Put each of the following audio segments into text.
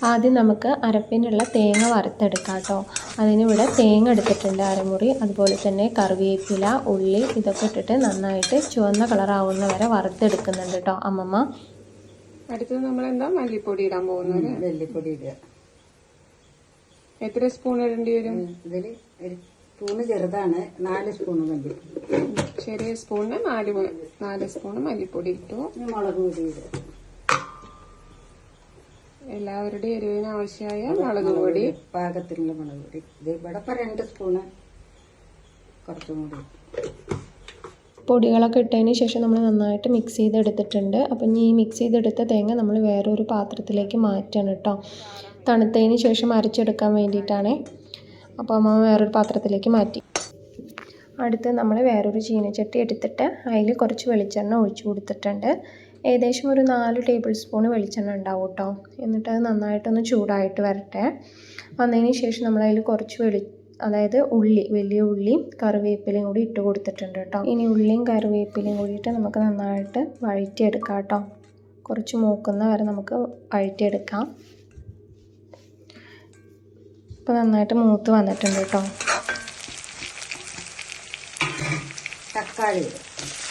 ആദ്യം നമുക്ക് അരപ്പിനുള്ള തേങ്ങ വറുത്തെടുക്കാം കേട്ടോ. അതിനിവിടെ തേങ്ങ എടുത്തിട്ടുണ്ട് അരമുറി, അതുപോലെ തന്നെ കറിവേപ്പില, ഉള്ളി ഇതൊക്കെ ഇട്ടിട്ട് നന്നായിട്ട് ചുവന്ന കളറാവുന്ന വരെ വറുത്തെടുക്കുന്നുണ്ട് കേട്ടോ അമ്മമ്മ. അടുത്തത് നമ്മൾ എന്താ മല്ലിപ്പൊടി ഇടാൻ പോകുന്നത്. മല്ലിപ്പൊടി ഇടുക. എത്ര സ്പൂൺ ഇടേണ്ടി വരും? ഇതിൽ ഒരു സ്പൂണ് ചെറുതാണ്, 4 സ്പൂണ് മല്ലിപ്പൊടി. ചെറിയ സ്പൂണിന് 4 സ്പൂണ് മല്ലിപ്പൊടി ഇട്ടു. മുളക് പൊടി ഇടുക. എല്ലാവരുടെയും എരിവിന് ആവശ്യമായ മുളക് പൊടി, പാകത്തിനുള്ള മുളക് പൊടി. ഇത് ഇവിടെ 2 സ്പൂണ് കുറച്ചും കൂടി. പൊടികളൊക്കെ ഇട്ടതിന് ശേഷം നമ്മൾ നന്നായിട്ട് മിക്സ് ചെയ്തെടുത്തിട്ടുണ്ട്. അപ്പം ഇനി ഈ മിക്സ് ചെയ്തെടുത്ത തേങ്ങ നമ്മൾ വേറൊരു പാത്രത്തിലേക്ക് മാറ്റണം കേട്ടോ. തണുത്തതിന് ശേഷം അരച്ചെടുക്കാൻ വേണ്ടിയിട്ടാണ്. അപ്പോൾ അമ്മ വേറൊരു പാത്രത്തിലേക്ക് മാറ്റി. അടുത്ത് നമ്മൾ വേറൊരു ചീനച്ചട്ടി എടുത്തിട്ട് അതിൽ കുറച്ച് വെളിച്ചെണ്ണ ഒഴിച്ചു കൊടുത്തിട്ടുണ്ട്. ഏകദേശം ഒരു 4 ടേബിൾ സ്പൂൺ വെളിച്ചെണ്ണ ഉണ്ടാവും കേട്ടോ. എന്നിട്ട് അത് നന്നായിട്ടൊന്ന് ചൂടായിട്ട് വരട്ടെ. വന്നതിന് ശേഷം നമ്മളതിൽ കുറച്ച് അതായത് ഉള്ളി, വലിയ ഉള്ളിയും കറിവേപ്പിലയും കൂടി ഇട്ട് കൊടുത്തിട്ടുണ്ട് കേട്ടോ. ഇനി ഉള്ളിയും കറിവേപ്പിലയും കൂടിയിട്ട് നമുക്ക് നന്നായിട്ട് വഴറ്റിയെടുക്കാം കേട്ടോ. കുറച്ച് മൂക്കുന്ന വരെ നമുക്ക് വഴറ്റിയെടുക്കാം. ഇപ്പോൾ നന്നായിട്ട് മൂത്ത് വന്നിട്ടുണ്ട് കേട്ടോ. തക്കാളി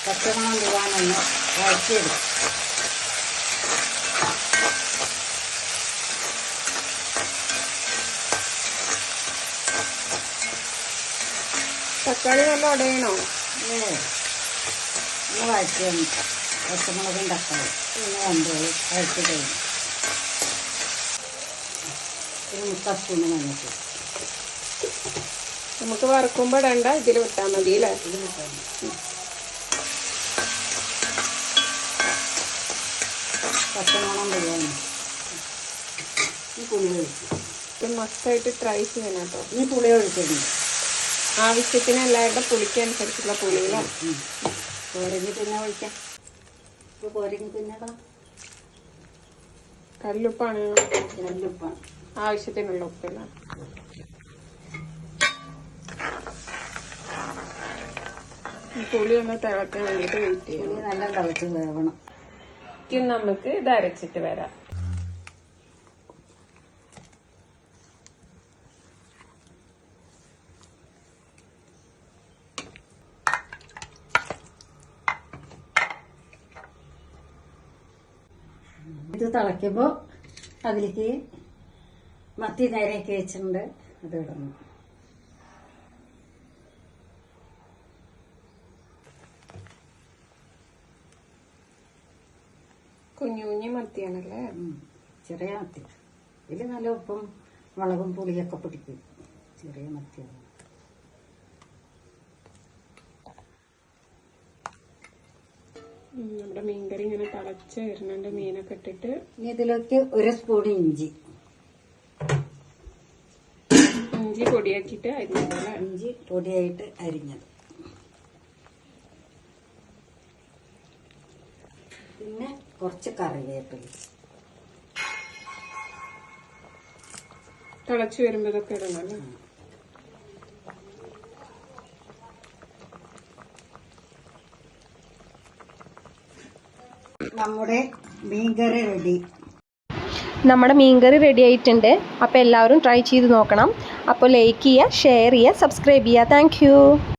പച്ചമണം പോകാനൊന്ന് വഴറ്റിയെടുക്കും. തക്കാളി നല്ല ഉടയണോ? ഒന്ന് വഴറ്റിയാണ് പച്ചമുളകും തക്കാളി പിന്നെ വന്നോളൂ. വഴറ്റി കഴിഞ്ഞു ഒരു 3 സ്പൂണ് മഞ്ഞൾപ്പൊടി. നമുക്ക് വറുക്കുമ്പോൾ ഇടണ്ട, ഇതിൽ വിട്ടാൽ മതി അല്ലേ? ഇതിൽ വിട്ടാൽ മതി. പച്ചമണം പോകാനും ഈ പുളി ഒഴിക്കും. ഇത് മസ്റ്റായിട്ട് ട്രൈ ചെയ്യണം കേട്ടോ. ഈ പുളി ഒഴിച്ചിട്ടുണ്ട്. ആവശ്യത്തിന് എല്ലാവരുടെ പുളിക്കനുസരിച്ചുള്ള പുളിയില്ല. പോരെങ്കിൽ പിന്നെ ഒഴിക്കാം. ഇപ്പോൾ പോരെങ്കിൽ പിന്നെ ഇടാം. കല്ലുപ്പാണ്. കല്ലുപ്പാണ്. ആവശ്യത്തിനുള്ള ഉപ്പില്ല. പുളി ഒന്ന് തിളക്കാൻ വേണ്ടിയിട്ട് വെയിറ്റ് ചെയ്യണം. പുളി നല്ല തിളച്ച് വേവണം. നമുക്ക് ഇത് അരച്ചിട്ട് വരാം. ഇത് തിളയ്ക്കുമ്പോൾ അതിലേക്ക് മത്തി നേരെയൊക്കെ വെച്ചിട്ടുണ്ട്, അത് ഇടണം. കുഞ്ഞു കുഞ്ഞു മത്തിയാണല്ലേ? ചെറിയ മത്തി. ഇതിൽ നല്ല ഉപ്പും മുളകും പുളിയൊക്കെ പിടിക്കും. ചെറിയ മത്തിയാണ്. നമ്മുടെ മീൻകറി ഇങ്ങനെ തിളച്ച് വരുന്നുണ്ട്. മീനൊക്കെ ഇട്ടിട്ട് ഇനി ഇതിലേക്ക് 1 സ്പൂൺ ഇഞ്ചി പൊടിയാക്കിയിട്ട് അരിഞ്ഞത്. ഇഞ്ചി പൊടിയായിട്ട് അരിഞ്ഞത്. പിന്നെ കുറച്ച് കറിവേപ്പില. തിളച്ച് വരുമ്പോൾ ഇതൊക്കെ ഇടണല്ലോ. നമ്മുടെ മീൻകറി റെഡി. നമ്മുടെ മീൻകറി റെഡി ആയിട്ടുണ്ട്. അപ്പോൾ എല്ലാവരും ട്രൈ ചെയ്ത് നോക്കണം. അപ്പോൾ ലൈക്ക് ചെയ്യുക, ഷെയർ ചെയ്യുക, സബ്സ്ക്രൈബ് ചെയ്യുക. താങ്ക്